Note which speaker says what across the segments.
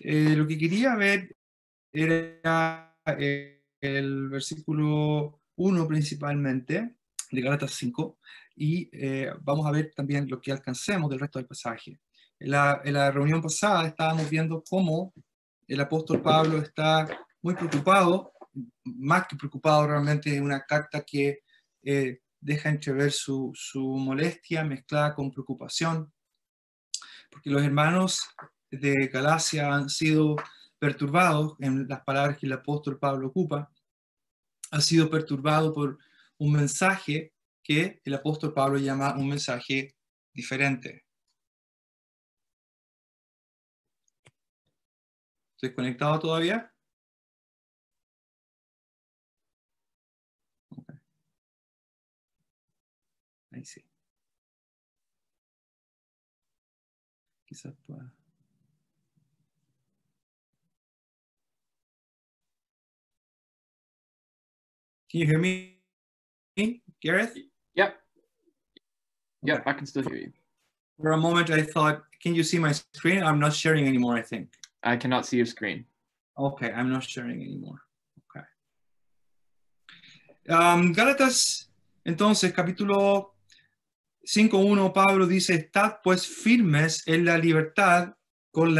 Speaker 1: Lo que quería ver era el versículo 1 principalmente, de Gálatas 5, y vamos a ver también lo que alcancemos del resto del pasaje. En la reunión pasada estábamos viendo cómo el apóstol Pablo está muy preocupado, más que preocupado realmente, en una carta que deja entrever su molestia mezclada con preocupación, porque los hermanos de Galacia han sido perturbados, en las palabras que el apóstol Pablo ocupa, han sido perturbados por un mensaje que el apóstol Pablo llama un mensaje diferente. ¿Estoy conectado todavía? Okay. Ahí sí. Quizás pueda. Can you hear me, Gareth?
Speaker 2: Yep.
Speaker 1: Okay.
Speaker 2: Yep, I can still hear you.
Speaker 1: For a moment, I thought, can you see my screen? I'm not sharing anymore, I think.
Speaker 2: I cannot see your screen.
Speaker 1: Okay, I'm not sharing anymore. Okay. Gálatas, entonces, capítulo 5:1, Pablo dice: estad pues firmes en la libertad en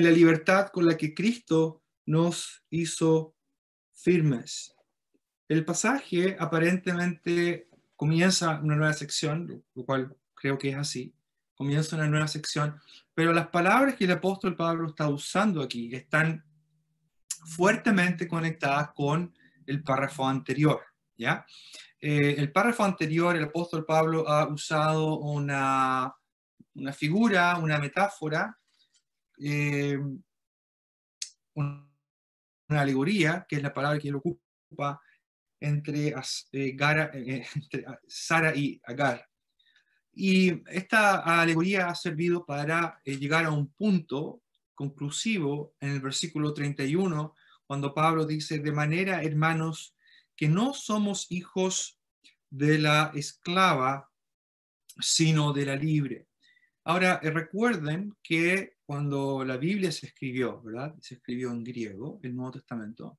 Speaker 1: la libertad con la que Cristo nos hizo firmes. El pasaje aparentemente comienza una nueva sección, lo cual creo que es así. Comienza una nueva sección, pero las palabras que el apóstol Pablo está usando aquí están fuertemente conectadas con el párrafo anterior, ¿ya? El párrafo anterior, el apóstol Pablo ha usado una figura, una metáfora, una alegoría, que es la palabra que él ocupa, entre Sara y Agar. Y esta alegoría ha servido para llegar a un punto conclusivo en el versículo 31, cuando Pablo dice: de manera, hermanos, que no somos hijos de la esclava, sino de la libre. Ahora, recuerden que cuando la Biblia se escribió, ¿verdad? Se escribió en griego, el Nuevo Testamento,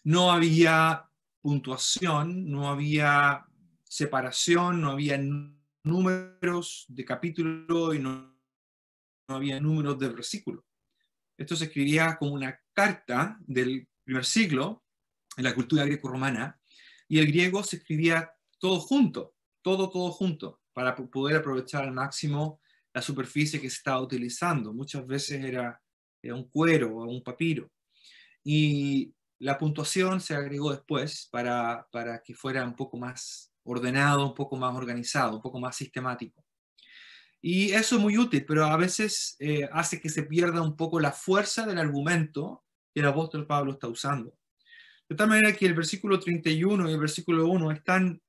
Speaker 1: no había puntuación, no había separación, no había números de capítulo y no había números de versículo. Esto se escribía como una carta del primer siglo en la cultura greco-romana, y el griego se escribía todo junto, todo junto, para poder aprovechar al máximo la superficie que se estaba utilizando. Muchas veces era un cuero o un papiro. Y la puntuación se agregó después para que fuera un poco más ordenado, un poco más organizado, un poco más sistemático. Y eso es muy útil, pero a veces hace que se pierda un poco la fuerza del argumento que el apóstol Pablo está usando. De tal manera que el versículo 31 y el versículo 1 están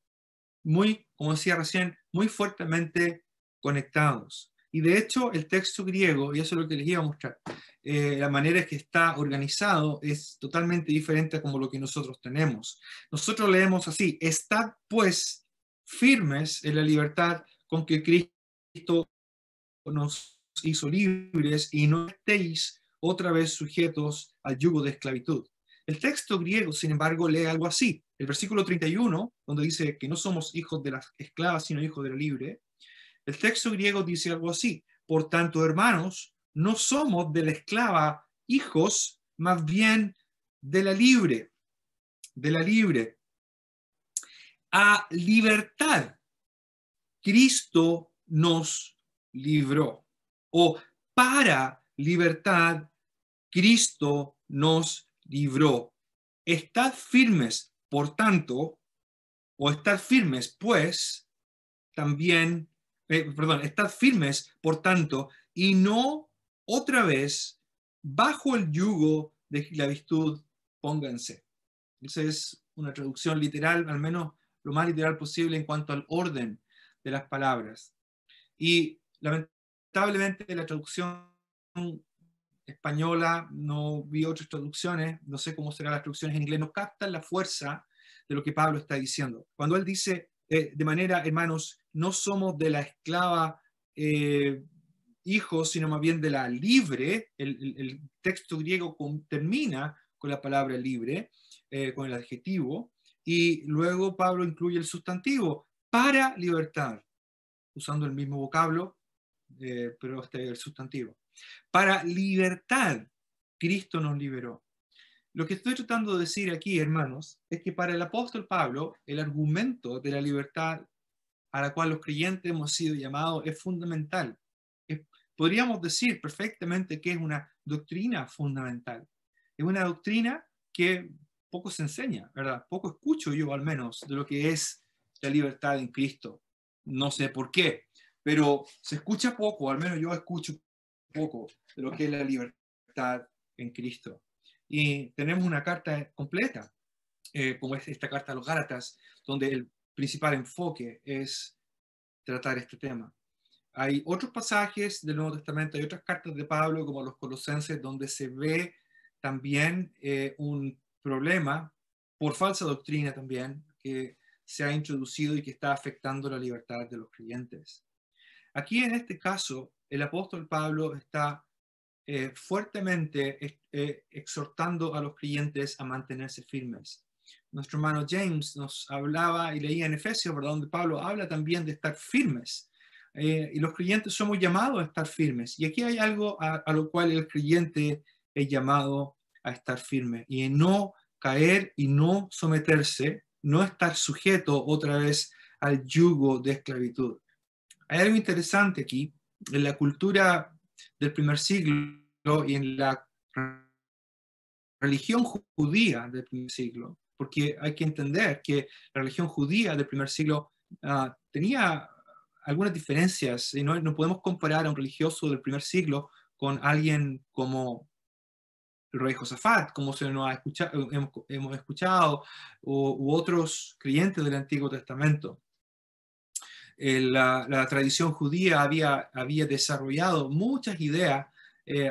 Speaker 1: muy, como decía recién, muy fuertemente conectados. Y de hecho, el texto griego, y eso es lo que les iba a mostrar, la manera en que está organizado es totalmente diferente a como lo que nosotros tenemos. Nosotros leemos así: estad pues firmes en la libertad con que Cristo nos hizo libres, y no estéis otra vez sujetos al yugo de esclavitud. El texto griego, sin embargo, lee algo así. El versículo 31, donde dice que no somos hijos de la esclava, sino hijos de la libre, el texto griego dice algo así: por tanto, hermanos, no somos de la esclava hijos, más bien de la libre. De la libre. A libertad Cristo nos libró. O para libertad Cristo nos libró. Estad firmes, por tanto, o estad firmes, pues, también, estad firmes, por tanto, y no otra vez bajo el yugo de esclavitud pónganse. Esa es una traducción literal, al menos lo más literal posible en cuanto al orden de las palabras. Y lamentablemente la traducción española, no vi otras traducciones, no sé cómo serán las traducciones en inglés, no captan la fuerza de lo que Pablo está diciendo. Cuando él dice, de manera, hermanos, no somos de la esclava hijos, sino más bien de la libre. El texto griego termina con la palabra libre, con el adjetivo, y luego Pablo incluye el sustantivo, para libertad, usando el mismo vocablo, pero el sustantivo. Para libertad, Cristo nos liberó. Lo que estoy tratando de decir aquí, hermanos, es que para el apóstol Pablo, el argumento de la libertad a la cual los creyentes hemos sido llamados es fundamental. Podríamos decir perfectamente que es una doctrina fundamental. Es una doctrina que poco se enseña, ¿verdad? Poco escucho yo, al menos, de lo que es la libertad en Cristo. No sé por qué, pero se escucha poco, al menos yo escucho poco de lo que es la libertad en Cristo. Y tenemos una carta completa, como es esta carta a los Gálatas, donde el principal enfoque es tratar este tema. Hay otros pasajes del Nuevo Testamento, hay otras cartas de Pablo, como los Colosenses, donde se ve también un problema por falsa doctrina también, que se ha introducido y que está afectando la libertad de los creyentes. Aquí en este caso, el apóstol Pablo está fuertemente exhortando a los creyentes a mantenerse firmes. Nuestro hermano James nos hablaba y leía en Efesios, ¿verdad?, donde Pablo habla también de estar firmes. Y los creyentes somos llamados a estar firmes. Y aquí hay algo a lo cual el creyente es llamado a estar firme y en no caer y no someterse, no estar sujeto otra vez al yugo de esclavitud. Hay algo interesante aquí. En la cultura del primer siglo y en la religión judía del primer siglo, porque hay que entender que la religión judía del primer siglo tenía algunas diferencias, y no podemos comparar a un religioso del primer siglo con alguien como el rey Josafat, como se nos ha escuchado, hemos escuchado, u otros creyentes del Antiguo Testamento. La tradición judía había desarrollado muchas ideas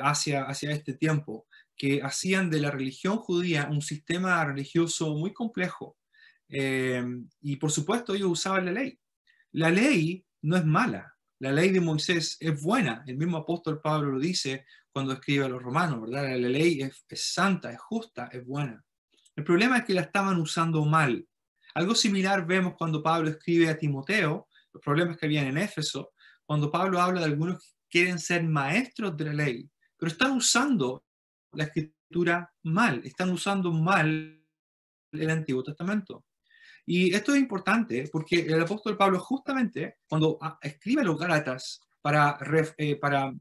Speaker 1: hacia este tiempo, que hacían de la religión judía un sistema religioso muy complejo. Y por supuesto ellos usaban la ley. La ley no es mala. La ley de Moisés es buena. El mismo apóstol Pablo lo dice cuando escribe a los romanos, ¿verdad? La ley es santa, es justa, es buena. El problema es que la estaban usando mal. Algo similar vemos cuando Pablo escribe a Timoteo, los problemas que habían en Éfeso, cuando Pablo habla de algunos que quieren ser maestros de la ley, pero están usando la escritura mal, están usando mal el Antiguo Testamento. Y esto es importante porque el apóstol Pablo justamente cuando escribe a los Gálatas para refutar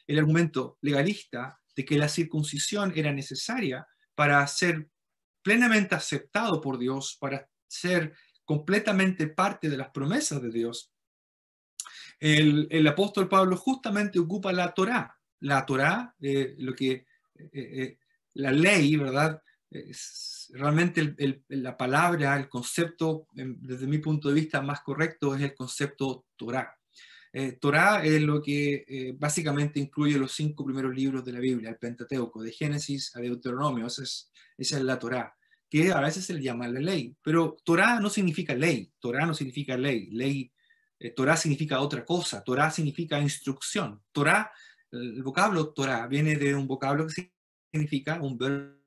Speaker 1: el argumento legalista de que la circuncisión era necesaria para ser plenamente aceptado por Dios, para ser completamente parte de las promesas de Dios, el apóstol Pablo justamente ocupa la Torá. La Torá, la ley, ¿verdad? Realmente la palabra, el concepto, desde mi punto de vista más correcto, es el concepto Torá. Torá es lo que básicamente incluye los 5 primeros libros de la Biblia, el Pentateuco, de Génesis a Deuteronomio. Esa es la Torá, que a veces se le llama la ley. Pero Torá no significa ley, Torá no significa ley. Torá significa otra cosa, Torá significa instrucción. Torá, el vocablo Torá viene de un vocablo que significa, un verbo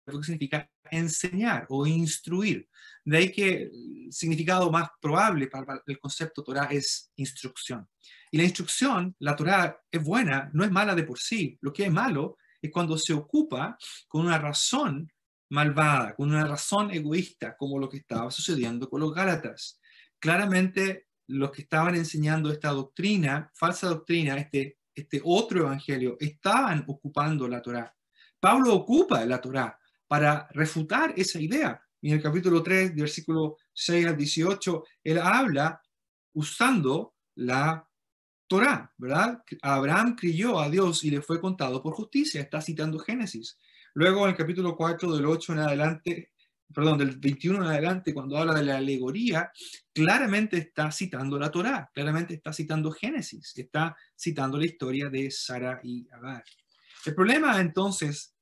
Speaker 1: que significa enseñar o instruir. De ahí que el significado más probable para el concepto Torá es instrucción. Y la instrucción, la Torá, es buena, no es mala de por sí. Lo que es malo es cuando se ocupa con una razón malvada, con una razón egoísta, como lo que estaba sucediendo con los Gálatas. Claramente, los que estaban enseñando esta doctrina, falsa doctrina, este otro evangelio, estaban ocupando la Torá. Pablo ocupa la Torá para refutar esa idea. En el capítulo 3, versículo 6 al 18, él habla usando la Torá, ¿verdad? Abraham creyó a Dios y le fue contado por justicia. Está citando Génesis. Luego en el capítulo 4, del 8 en adelante, perdón, del 21 en adelante, cuando habla de la alegoría, claramente está citando la Torá, claramente está citando Génesis, está citando la historia de Sara y Agar. El problema entonces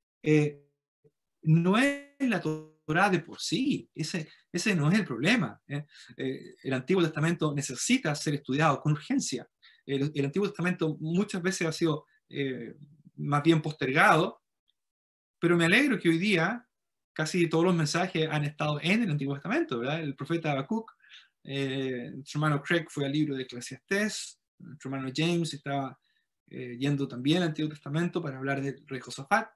Speaker 1: no es la Torá de por sí. Ese no es el problema. El Antiguo Testamento necesita ser estudiado con urgencia. El Antiguo Testamento muchas veces ha sido más bien postergado, pero me alegro que hoy día casi todos los mensajes han estado en el Antiguo Testamento, ¿verdad? El profeta Habacuc, nuestro hermano Craig fue al libro de Eclesiastés, nuestro hermano James estaba yendo también al Antiguo Testamento para hablar del rey Josafat.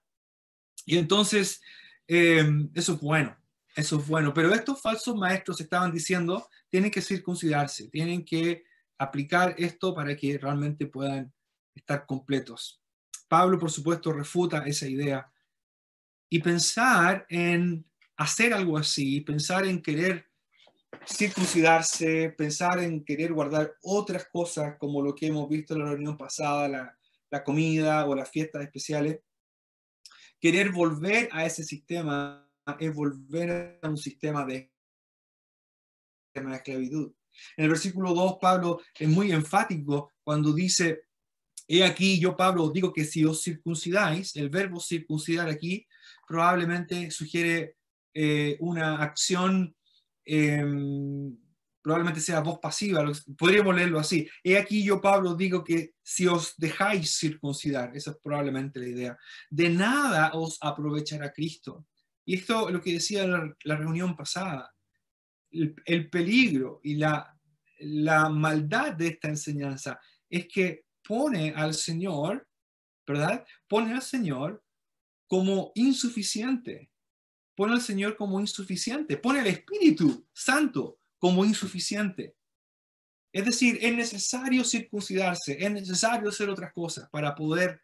Speaker 1: Y entonces, eso es bueno, pero estos falsos maestros estaban diciendo, tienen que circuncidarse, tienen que aplicar esto para que realmente puedan estar completos. Pablo, por supuesto, refuta esa idea. Y pensar en hacer algo así, pensar en querer circuncidarse, pensar en querer guardar otras cosas como lo que hemos visto en la reunión pasada, la comida o las fiestas especiales, querer volver a ese sistema es volver a un sistema de esclavitud. En el versículo 2, Pablo es muy enfático cuando dice, he aquí yo, Pablo, os digo que si os circuncidáis, el verbo circuncidar aquí probablemente sugiere una acción, probablemente sea voz pasiva, podríamos leerlo así. He aquí yo, Pablo, digo que si os dejáis circuncidar, esa es probablemente la idea, de nada os aprovechará Cristo. Y esto es lo que decía la reunión pasada, el peligro y la maldad de esta enseñanza es que pone al Señor, ¿verdad? Pone al Señor como insuficiente. Pone al Señor como insuficiente. Pone al Espíritu Santo como insuficiente. Es decir, es necesario circuncidarse, es necesario hacer otras cosas para poder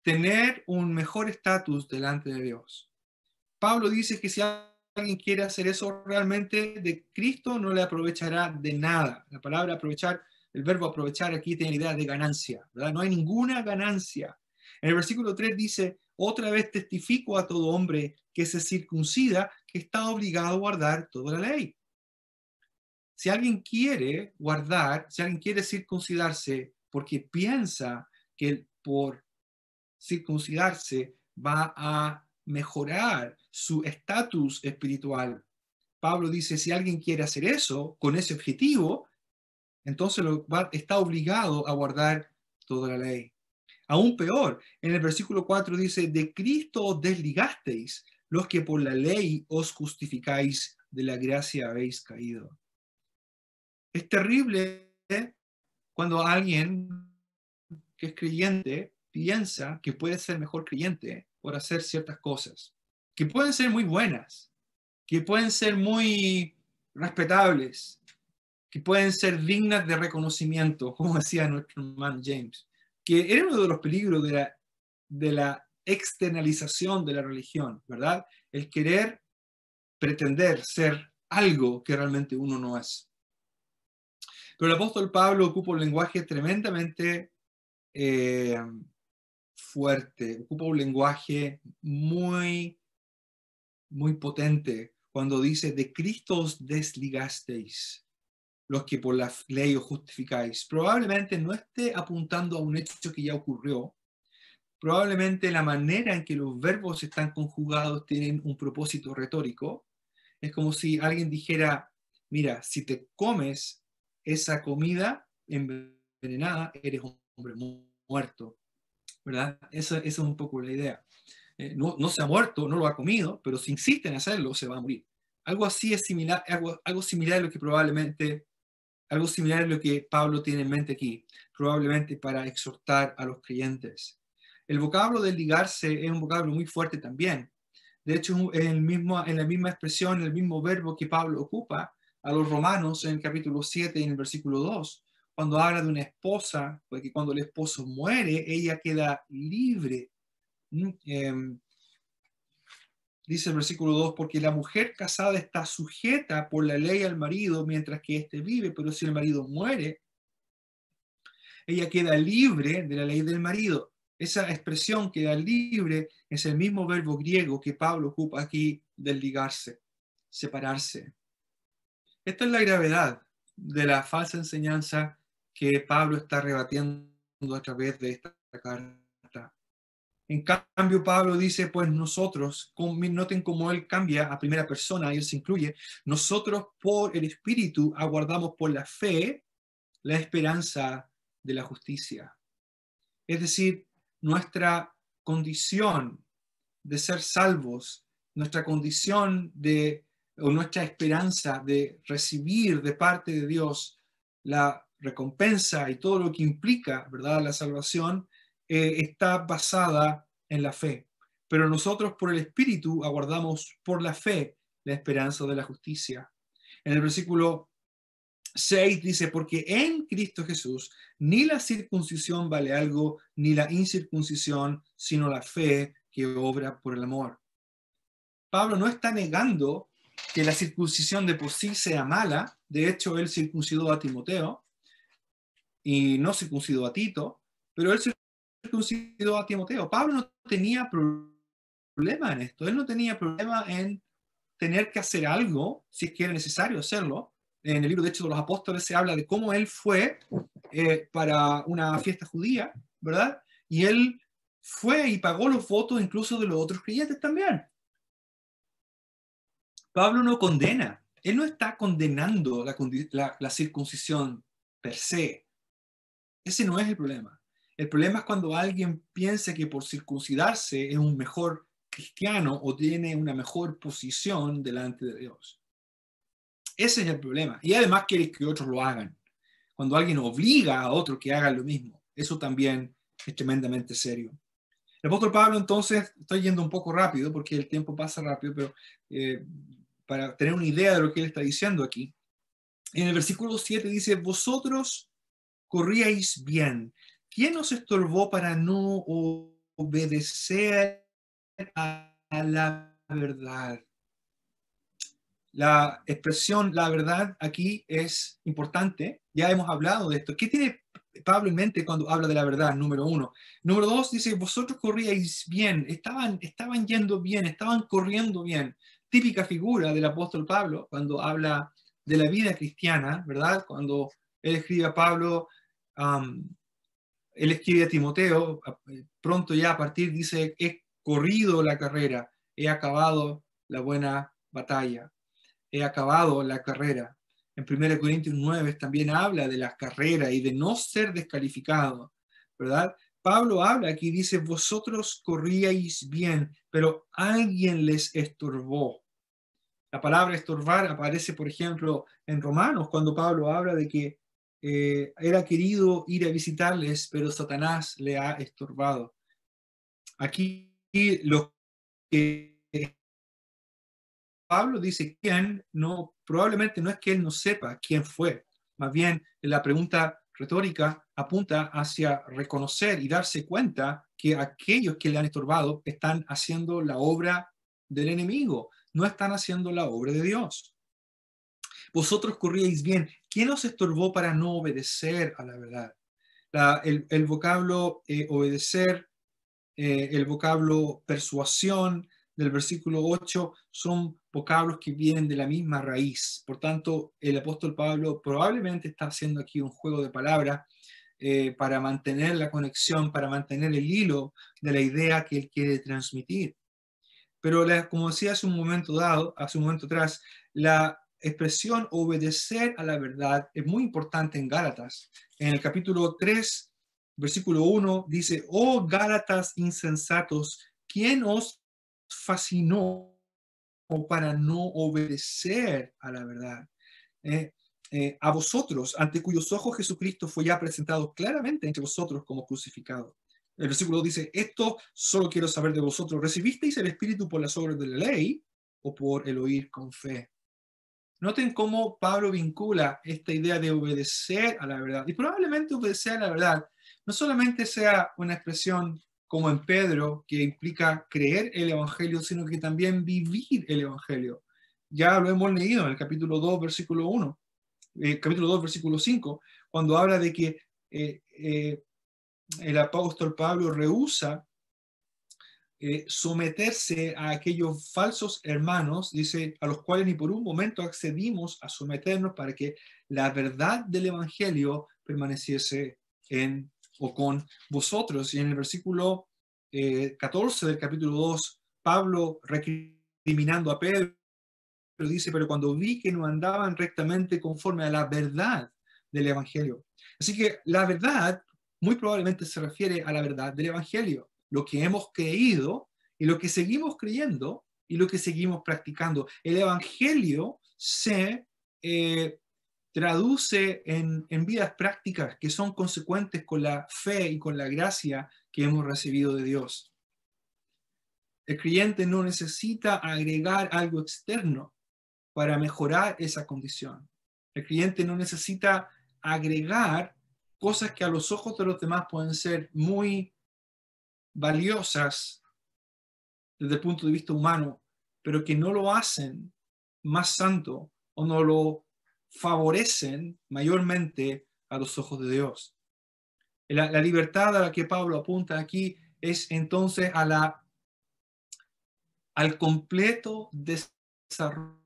Speaker 1: tener un mejor estatus delante de Dios. Pablo dice que si alguien quiere hacer eso, realmente de Cristo no le aprovechará de nada. La palabra aprovechar, el verbo aprovechar aquí tiene idea de ganancia, ¿verdad? No hay ninguna ganancia. En el versículo 3 dice, otra vez testifico a todo hombre que se circuncida que está obligado a guardar toda la ley. Si alguien quiere guardar, si alguien quiere circuncidarse porque piensa que por circuncidarse va a mejorar su estatus espiritual. Pablo dice, si alguien quiere hacer eso con ese objetivo, entonces está obligado a guardar toda la ley. Aún peor, en el versículo 4 dice, de Cristo os desligasteis, los que por la ley os justificáis, de la gracia habéis caído. Es terrible cuando alguien que es creyente piensa que puede ser mejor creyente por hacer ciertas cosas, que pueden ser muy buenas, que pueden ser muy respetables, que pueden ser dignas de reconocimiento, como decía nuestro hermano James, que era uno de los peligros de la externalización de la religión, ¿verdad? El querer pretender ser algo que realmente uno no es. Pero el apóstol Pablo ocupa un lenguaje tremendamente fuerte, ocupa un lenguaje muy, muy potente cuando dice, de Cristo os desligasteis, los que por la ley os justificáis. Probablemente no esté apuntando a un hecho que ya ocurrió, probablemente la manera en que los verbos están conjugados tienen un propósito retórico. Es como si alguien dijera, mira, si te comes esa comida envenenada, eres un hombre muerto, ¿verdad? Esa es un poco la idea. No se ha muerto, no lo ha comido, pero si insiste en hacerlo, se va a morir. Algo así es similar, algo similar a lo que probablemente, algo similar a lo que Pablo tiene en mente aquí, probablemente para exhortar a los creyentes. El vocablo de ligarse es un vocablo muy fuerte también. De hecho, es en la misma expresión, el mismo verbo que Pablo ocupa a los romanos en el capítulo 7 y en el versículo 2, cuando habla de una esposa, porque cuando el esposo muere, ella queda libre. Dice el versículo 2, porque la mujer casada está sujeta por la ley al marido mientras que éste vive, pero si el marido muere, ella queda libre de la ley del marido. Esa expresión queda libre es el mismo verbo griego que Pablo ocupa aquí del ligarse, separarse. Esta es la gravedad de la falsa enseñanza que Pablo está rebatiendo a través de esta carta. En cambio, Pablo dice, pues nosotros, noten cómo él cambia a primera persona y él se incluye, nosotros por el Espíritu aguardamos por la fe la esperanza de la justicia. Es decir, nuestra condición de ser salvos, nuestra condición o nuestra esperanza de recibir de parte de Dios la recompensa y todo lo que implica, ¿verdad?, la salvación, está basada en la fe. Pero nosotros por el Espíritu aguardamos por la fe la esperanza de la justicia. En el versículo 6 dice, porque en Cristo Jesús ni la circuncisión vale algo, ni la incircuncisión, sino la fe que obra por el amor. Pablo no está negando que la circuncisión de por sí sea mala. De hecho, él circuncidó a Timoteo y no circuncidó a Tito, pero él circuncidó a Timoteo. Pablo no tenía problema en esto. Él no tenía problema en tener que hacer algo si es que era necesario hacerlo. En el libro de Hechos de los Apóstoles se habla de cómo él fue para una fiesta judía, ¿verdad? Y él fue y pagó los votos incluso de los otros creyentes también. Pablo no condena. Él no está condenando la circuncisión per se. Ese no es el problema. El problema es cuando alguien piensa que por circuncidarse es un mejor cristiano o tiene una mejor posición delante de Dios. Ese es el problema. Y además quiere que otros lo hagan. Cuando alguien obliga a otro que haga lo mismo, eso también es tremendamente serio. El apóstol Pablo, entonces, estoy yendo un poco rápido porque el tiempo pasa rápido, pero para tener una idea de lo que él está diciendo aquí, en el versículo 7 dice, vosotros corríais bien. ¿Quién os estorbó para no obedecer a la verdad? La expresión la verdad aquí es importante. Ya hemos hablado de esto. ¿Qué tiene Pablo en mente cuando habla de la verdad? Número 1. Número 2 dice, vosotros corríais bien, estaban yendo bien, estaban corriendo bien. Típica figura del apóstol Pablo cuando habla de la vida cristiana, ¿verdad? Cuando él escribe a Pablo, él escribe a Timoteo, pronto ya a partir dice, he corrido la carrera, he acabado la buena batalla. He acabado la carrera. En 1 Corintios 9 también habla de la carrera y de no ser descalificado, ¿verdad? Pablo habla aquí, dice, vosotros corríais bien, pero alguien les estorbó. La palabra estorbar aparece, por ejemplo, en Romanos, cuando Pablo habla de que era querido ir a visitarles, pero Satanás le ha estorbado. Aquí lo que Pablo dice quién, no, probablemente no es que él no sepa quién fue, más bien la pregunta retórica apunta hacia reconocer y darse cuenta que aquellos que le han estorbado están haciendo la obra del enemigo, no están haciendo la obra de Dios. Vosotros corríais bien. ¿Quién os estorbó para no obedecer a la verdad? El vocablo obedecer, el vocablo persuasión del versículo 8 son vocablos que vienen de la misma raíz. Por tanto, el apóstol Pablo probablemente está haciendo aquí un juego de palabras para mantener la conexión, para mantener el hilo de la idea que él quiere transmitir. Pero como decía hace un momento atrás, la expresión obedecer a la verdad es muy importante en Gálatas. En el capítulo 3, versículo 1, dice, oh Gálatas insensatos, ¿quién os fascinó para no obedecer a la verdad? A vosotros, ante cuyos ojos Jesucristo fue ya presentado claramente entre vosotros como crucificado. El versículo dice, esto solo quiero saber de vosotros, ¿recibisteis el Espíritu por las obras de la ley o por el oír con fe? Noten cómo Pablo vincula esta idea de obedecer a la verdad. Y probablemente obedecer a la verdad no solamente sea una expresión como en Pedro, que implica creer el Evangelio, sino que también vivir el Evangelio. Ya lo hemos leído en el capítulo 2, versículo 1, capítulo 2, versículo 5, cuando habla de que el apóstol Pablo rehúsa someterse a aquellos falsos hermanos, dice, a los cuales ni por un momento accedimos a someternos para que la verdad del Evangelio permaneciese en o con vosotros. Y en el versículo 14 del capítulo 2, Pablo recriminando a Pedro, dice, pero cuando vi que no andaban rectamente conforme a la verdad del Evangelio. Así que la verdad muy probablemente se refiere a la verdad del Evangelio, lo que hemos creído y lo que seguimos creyendo y lo que seguimos practicando. El Evangelio se traduce en vidas prácticas que son consecuentes con la fe y con la gracia que hemos recibido de Dios. El creyente no necesita agregar algo externo para mejorar esa condición. El creyente no necesita agregar cosas que a los ojos de los demás pueden ser muy valiosas desde el punto de vista humano, pero que no lo hacen más santo o no lo favorecen mayormente a los ojos de Dios. La libertad a la que Pablo apunta aquí es entonces al completo desarrollo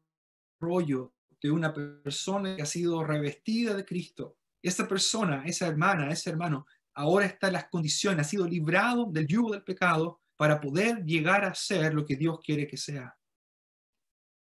Speaker 1: de una persona que ha sido revestida de Cristo. Esa persona, esa hermana, ese hermano, ahora está en las condiciones, ha sido librado del yugo del pecado para poder llegar a ser lo que Dios quiere que sea.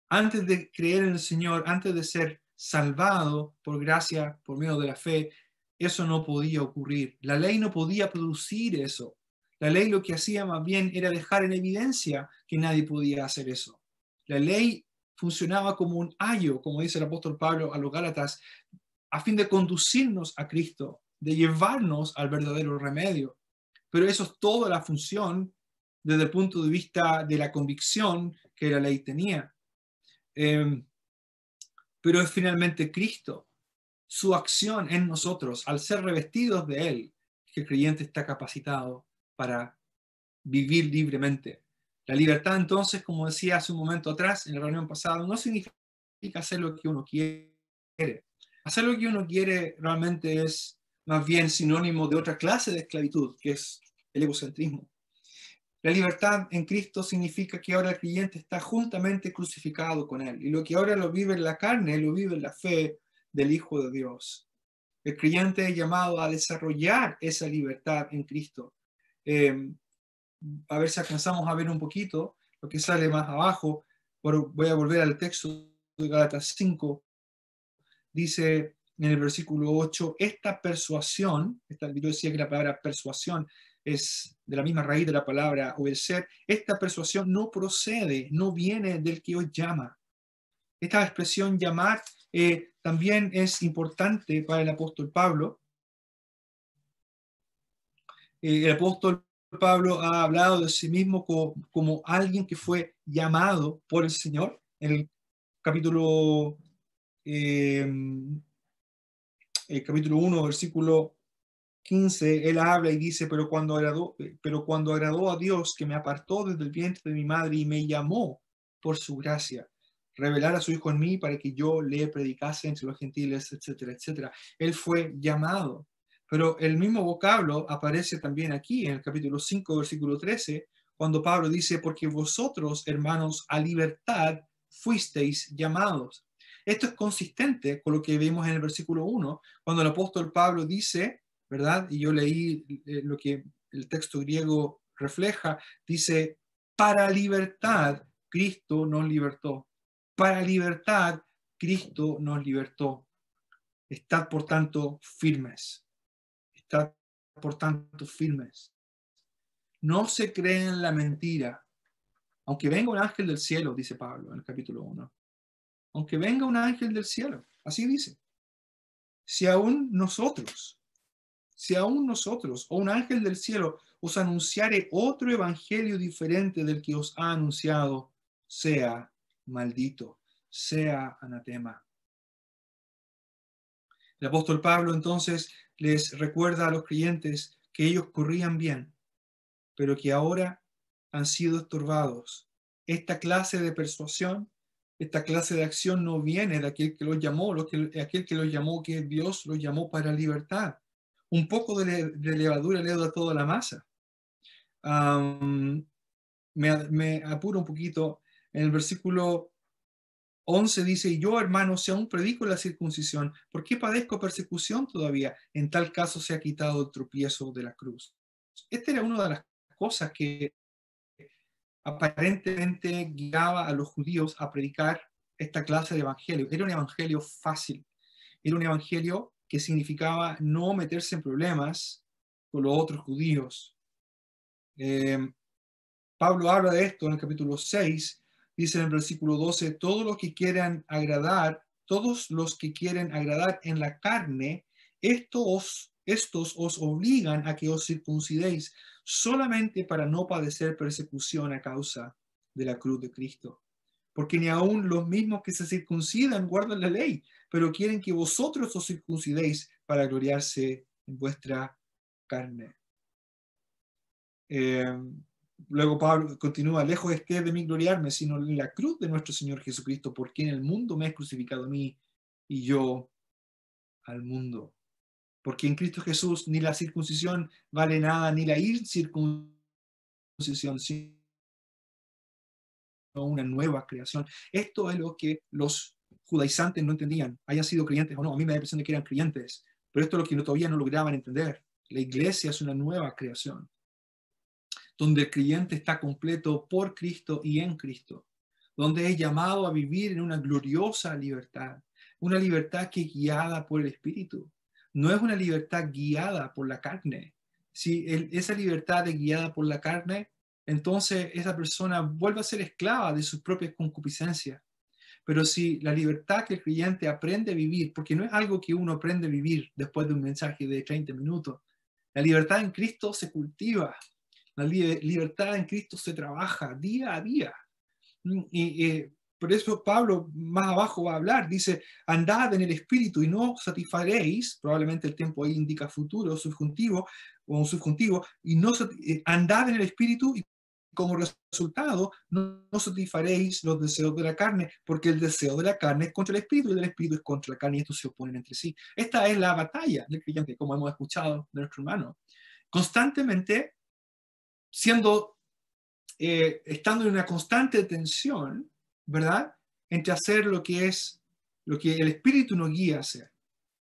Speaker 1: Antes de creer en el Señor, antes de ser salvado por gracia, por medio de la fe, eso no podía ocurrir. La ley no podía producir eso. La ley lo que hacía más bien era dejar en evidencia que nadie podía hacer eso. La ley funcionaba como un ayo, como dice el apóstol Pablo a los Gálatas, a fin de conducirnos a Cristo, de llevarnos al verdadero remedio. Pero eso es toda la función desde el punto de vista de la convicción que la ley tenía. Pero es finalmente Cristo, su acción en nosotros, al ser revestidos de Él, que el creyente está capacitado para vivir libremente. La libertad, entonces, como decía hace un momento atrás, en la reunión pasada, no significa hacer lo que uno quiere. Hacer lo que uno quiere realmente es más bien sinónimo de otra clase de esclavitud, que es el egocentrismo. La libertad en Cristo significa que ahora el creyente está juntamente crucificado con Él, y lo que ahora lo vive en la carne, lo vive en la fe del Hijo de Dios. El creyente es llamado a desarrollar esa libertad en Cristo. A ver si alcanzamos a ver un poquito lo que sale más abajo. Voy a volver al texto de Gálatas 5. Dice en el versículo 8, esta persuasión, yo decía que la palabra persuasión es de la misma raíz de la palabra obedecer, esta persuasión no procede, no viene del que os llama. Esta expresión llamar también es importante para el apóstol Pablo. El apóstol Pablo ha hablado de sí mismo como alguien que fue llamado por el Señor. En el capítulo 1, versículo 15, él habla y dice, pero cuando agradó a Dios, que me apartó desde el vientre de mi madre y me llamó por su gracia, revelar a su Hijo en mí para que yo le predicase entre los gentiles, etcétera, etcétera. Él fue llamado. Pero el mismo vocablo aparece también aquí en el capítulo 5, versículo 13, cuando Pablo dice, porque vosotros, hermanos, a libertad fuisteis llamados. Esto es consistente con lo que vemos en el versículo 1, cuando el apóstol Pablo dice, ¿verdad? Y yo leí lo que el texto griego refleja, dice, para libertad Cristo nos libertó. Para libertad Cristo nos libertó. Estad por tanto firmes. Estad por tanto firmes. No se creen la mentira. Aunque venga un ángel del cielo, dice Pablo en el capítulo 1. Aunque venga un ángel del cielo, así dice. Si aún nosotros o un ángel del cielo os anunciare otro evangelio diferente del que os ha anunciado, sea maldito, sea anatema. El apóstol Pablo entonces les recuerda a los creyentes que ellos corrían bien, pero que ahora han sido estorbados. Esta clase de persuasión, esta clase de acción no viene de aquel que los llamó, aquel que los llamó, que Dios los llamó para libertad. Un poco de levadura le da toda la masa. Me apuro un poquito. En el versículo 11 dice, y yo, hermano, si aún predico la circuncisión, ¿por qué padezco persecución todavía? En tal caso se ha quitado el tropiezo de la cruz. Esta era una de las cosas que aparentemente guiaba a los judíos a predicar esta clase de evangelio. Era un evangelio fácil, era un evangelio que significaba no meterse en problemas con los otros judíos. Pablo habla de esto en el capítulo 6, dice en el versículo 12, todos los que quieren agradar en la carne, estos os obligan a que os circuncidéis solamente para no padecer persecución a causa de la cruz de Cristo. Porque ni aun los mismos que se circuncidan guardan la ley, pero quieren que vosotros os circuncidéis para gloriarse en vuestra carne. Luego Pablo continúa, lejos esté de mí gloriarme, sino en la cruz de nuestro Señor Jesucristo, porque en el mundo me he crucificado a mí y yo al mundo. Porque en Cristo Jesús ni la circuncisión vale nada, ni la incircuncisión, sino una nueva creación. Esto es lo que los judaizantes no entendían, hayan sido creyentes o no. A mí me da la impresión de que eran creyentes, pero esto es lo que todavía no lograban entender. La iglesia es una nueva creación, donde el creyente está completo por Cristo y en Cristo, donde es llamado a vivir en una gloriosa libertad, una libertad que es guiada por el Espíritu. No es una libertad guiada por la carne. Si esa libertad es guiada por la carne, entonces esa persona vuelve a ser esclava de sus propias concupiscencias. Pero si la libertad que el creyente aprende a vivir, porque no es algo que uno aprende a vivir después de un mensaje de 30 minutos, la libertad en Cristo se cultiva. La libertad en Cristo se trabaja día a día. Y por eso Pablo más abajo va a hablar, dice, andad en el Espíritu y no satisfaréis, probablemente el tiempo ahí indica futuro, subjuntivo, o un subjuntivo, y no andad en el Espíritu y como resultado no satisfaréis los deseos de la carne, porque el deseo de la carne es contra el Espíritu y el Espíritu es contra la carne y estos se oponen entre sí. Esta es la batalla del creyente, como hemos escuchado de nuestro hermano. Constantemente estando en una constante tensión, ¿verdad? Entre hacer lo que el Espíritu nos guía a hacer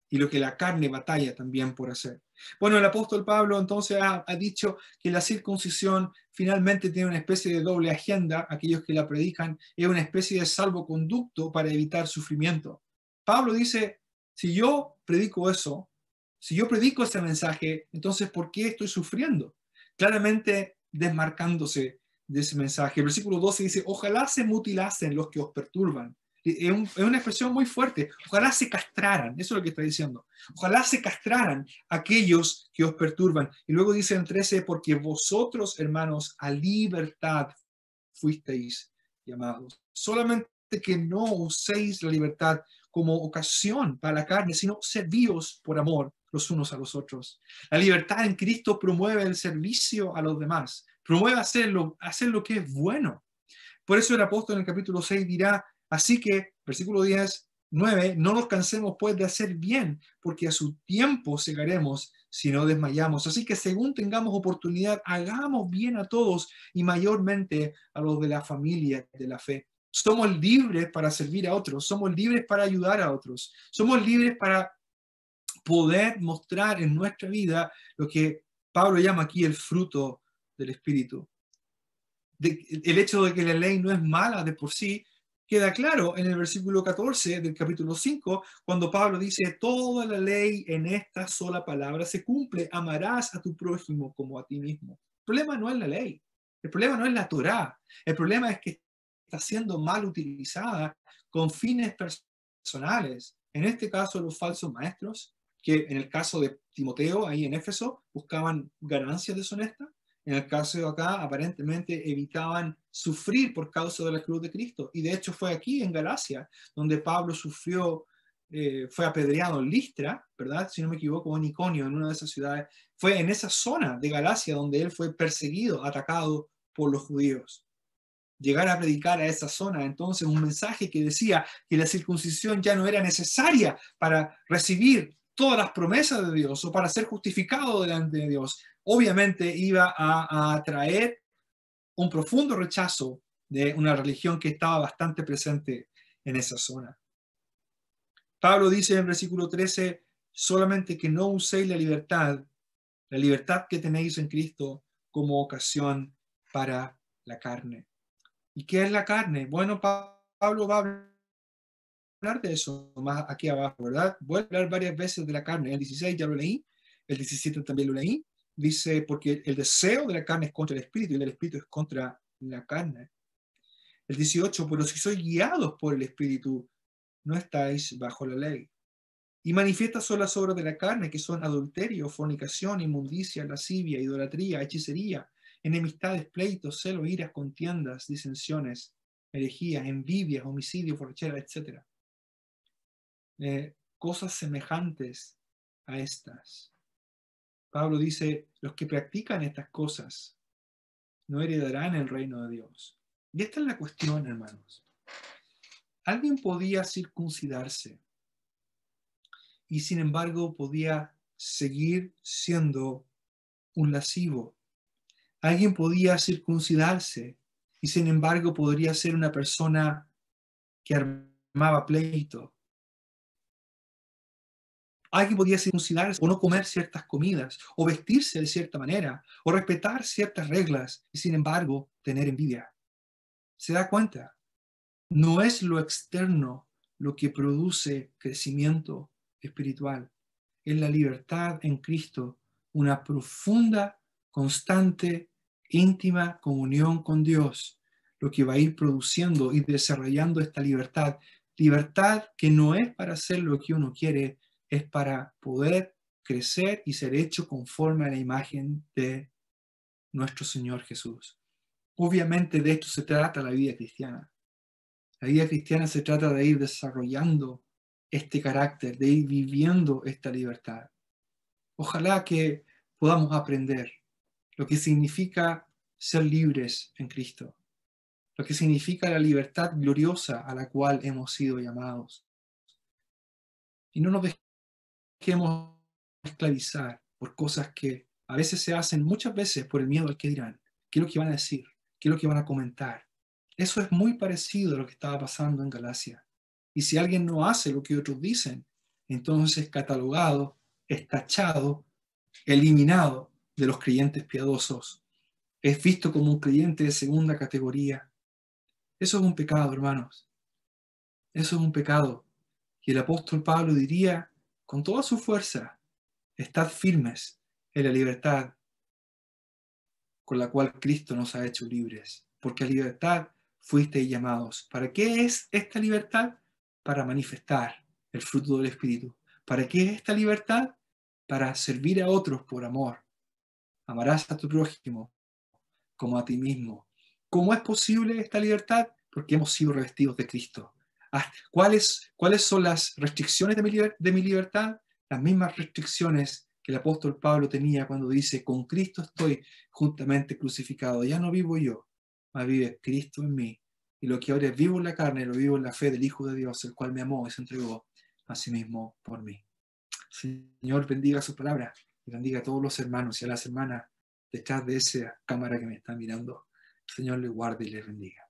Speaker 1: y lo que la carne batalla también por hacer. Bueno, el apóstol Pablo entonces ha dicho que la circuncisión finalmente tiene una especie de doble agenda. Aquellos que la predican es una especie de salvoconducto para evitar sufrimiento. Pablo dice, si yo predico eso, si yo predico ese mensaje, entonces ¿por qué estoy sufriendo? Claramente desmarcándose de ese mensaje. El versículo 12 dice, ojalá se mutilasen los que os perturban. Es una expresión muy fuerte. Ojalá se castraran, eso es lo que está diciendo. Ojalá se castraran aquellos que os perturban. Y luego dice en 13, porque vosotros, hermanos, a libertad fuisteis llamados. Solamente que no uséis la libertad como ocasión para la carne, sino servíos por amor los unos a los otros. La libertad en Cristo promueve el servicio a los demás, promueve hacer lo que es bueno. Por eso el apóstol en el capítulo 6 dirá, así que, versículo 10, 9, no nos cansemos pues de hacer bien, porque a su tiempo segaremos si no desmayamos. Así que según tengamos oportunidad, hagamos bien a todos y mayormente a los de la familia de la fe. Somos libres para servir a otros, somos libres para ayudar a otros, somos libres para poder mostrar en nuestra vida lo que Pablo llama aquí el fruto del Espíritu. El hecho de que la ley no es mala de por sí, queda claro en el versículo 14 del capítulo 5, cuando Pablo dice, toda la ley en esta sola palabra se cumple, amarás a tu prójimo como a ti mismo. El problema no es la ley, el problema no es la Torá, el problema es que está siendo mal utilizada con fines personales. En este caso, los falsos maestros, que en el caso de Timoteo, ahí en Éfeso, buscaban ganancias deshonestas. En el caso de acá, aparentemente evitaban sufrir por causa de la cruz de Cristo. Y de hecho fue aquí en Galacia donde Pablo sufrió, fue apedreado en Listra, ¿verdad? Si no me equivoco, en Iconio, en una de esas ciudades. Fue en esa zona de Galacia donde él fue perseguido, atacado por los judíos. Llegar a predicar a esa zona, entonces un mensaje que decía que la circuncisión ya no era necesaria para recibir todas las promesas de Dios o para ser justificado delante de Dios, obviamente iba a atraer un profundo rechazo de una religión que estaba bastante presente en esa zona. Pablo dice en el versículo 13, solamente que no uséis la libertad que tenéis en Cristo como ocasión para la carne. ¿Y qué es la carne? Bueno, Pablo va a hablar de eso más aquí abajo, ¿verdad? Voy a hablar varias veces de la carne. El 16 ya lo leí, el 17 también lo leí. Dice, porque el deseo de la carne es contra el espíritu y el del espíritu es contra la carne. El 18, pero si sois guiados por el espíritu, no estáis bajo la ley. Y manifiestas son las obras de la carne, que son adulterio, fornicación, inmundicia, lascivia, idolatría, hechicería, enemistades, pleitos, celos, iras, contiendas, disensiones, herejías, envidias, homicidios, borracheras, etc. Cosas semejantes a estas. Pablo dice, los que practican estas cosas no heredarán el reino de Dios. Y esta es la cuestión, hermanos. Alguien podía circuncidarse y sin embargo podía seguir siendo un lascivo. Alguien podía circuncidarse y sin embargo podría ser una persona que armaba pleito. Alguien podía circuncidarse o no comer ciertas comidas, o vestirse de cierta manera, o respetar ciertas reglas y sin embargo tener envidia. ¿Se da cuenta? No es lo externo lo que produce crecimiento espiritual. Es la libertad en Cristo, una profunda, constante, íntima comunión con Dios, lo que va a ir produciendo y desarrollando esta libertad. Libertad que no es para hacer lo que uno quiere, es para poder crecer y ser hecho conforme a la imagen de nuestro Señor Jesús. Obviamente de esto se trata la vida cristiana. La vida cristiana se trata de ir desarrollando este carácter, de ir viviendo esta libertad. Ojalá que podamos aprender lo que significa ser libres en Cristo, lo que significa la libertad gloriosa a la cual hemos sido llamados. Y no nos dejemos esclavizar por cosas que a veces se hacen, muchas veces por el miedo al que dirán, qué es lo que van a decir, qué es lo que van a comentar. Eso es muy parecido a lo que estaba pasando en Galacia. Y si alguien no hace lo que otros dicen, entonces es catalogado, es tachado, eliminado de los creyentes piadosos. Es visto como un creyente de segunda categoría. Eso es un pecado, hermanos. Eso es un pecado. Y el apóstol Pablo diría con toda su fuerza, estad firmes en la libertad con la cual Cristo nos ha hecho libres. Porque a libertad fuisteis llamados. ¿Para qué es esta libertad? Para manifestar el fruto del Espíritu. ¿Para qué es esta libertad? Para servir a otros por amor. Amarás a tu prójimo como a ti mismo. ¿Cómo es posible esta libertad? Porque hemos sido revestidos de Cristo. ¿Cuáles son las restricciones de mi libertad? Las mismas restricciones que el apóstol Pablo tenía cuando dice, con Cristo estoy juntamente crucificado. Ya no vivo yo, mas vive Cristo en mí. Y lo que ahora vivo en la carne, lo vivo en la fe del Hijo de Dios, el cual me amó y se entregó a sí mismo por mí. Señor, bendiga su palabra y bendiga a todos los hermanos y a las hermanas detrás de esa cámara que me está mirando. Señor, le guarde y le bendiga.